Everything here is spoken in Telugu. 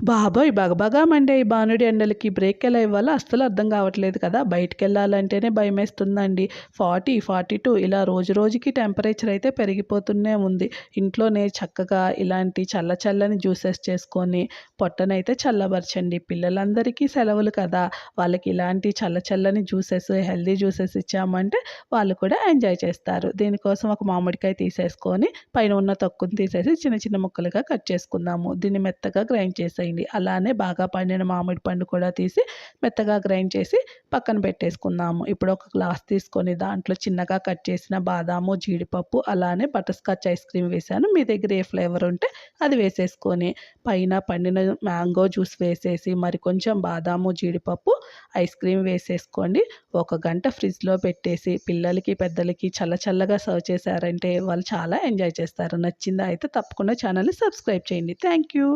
బాబోయ్! బగబగా మండే ఈ బానుడి ఎండలకి బ్రేక్ ఎలా ఇవ్వాలో అస్సలు అర్థం కావట్లేదు కదా! బయటికెళ్ళాలంటేనే భయమేస్తుందండి. 40, 42 ఇలా రోజు రోజుకి టెంపరేచర్ అయితే పెరిగిపోతూనే ఉంది. ఇంట్లోనే చక్కగా ఇలాంటి చల్లని జ్యూసెస్ చేసుకొని పొట్టనైతే చల్లబరచండి. పిల్లలందరికీ సెలవులు కదా! వాళ్ళకి ఇలాంటి చల్లని జ్యూసెస్, హెల్తీ జ్యూసెస్ ఇచ్చామంటే వాళ్ళు కూడా ఎంజాయ్ చేస్తారు. దీనికోసం ఒక మామిడికాయ తీసేసుకొని పైన ఉన్న తొక్కుని తీసేసి చిన్న చిన్న ముక్కలుగా కట్ చేసుకుందాము. దీన్ని మెత్తగా గ్రైండ్ చేసేయండి. అలానే బాగా పండిన మామిడి పండు కూడా తీసి మెత్తగా గ్రైండ్ చేసి పక్కన పెట్టేసుకుందాము. ఇప్పుడు ఒక గ్లాస్ తీసుకొని దాంట్లో చిన్నగా కట్ చేసిన బాదాము, జీడిపప్పు అలానే బటర్ స్కాచ్ ఐస్ క్రీమ్ వేశాను. మీ దగ్గర ఏ ఫ్లేవర్ ఉంటే అది వేసేసుకొని పైన పండిన మ్యాంగో జ్యూస్ వేసేసి మరి కొంచెం బాదాము, జీడిపప్పు, ఐస్ క్రీమ్ వేసేసుకోండి. ఒక గంట ఫ్రిడ్జ్‌లో పెట్టేసి పిల్లలకి, పెద్దలకి చల్లగా సర్వ్ చేశారంటే వాళ్ళు చాలా ఎంజాయ్ చేస్తారు. నచ్చిందా అయితే తప్పకుండా ఛానల్‌ని సబ్స్క్రైబ్ చేయండి. Thank you.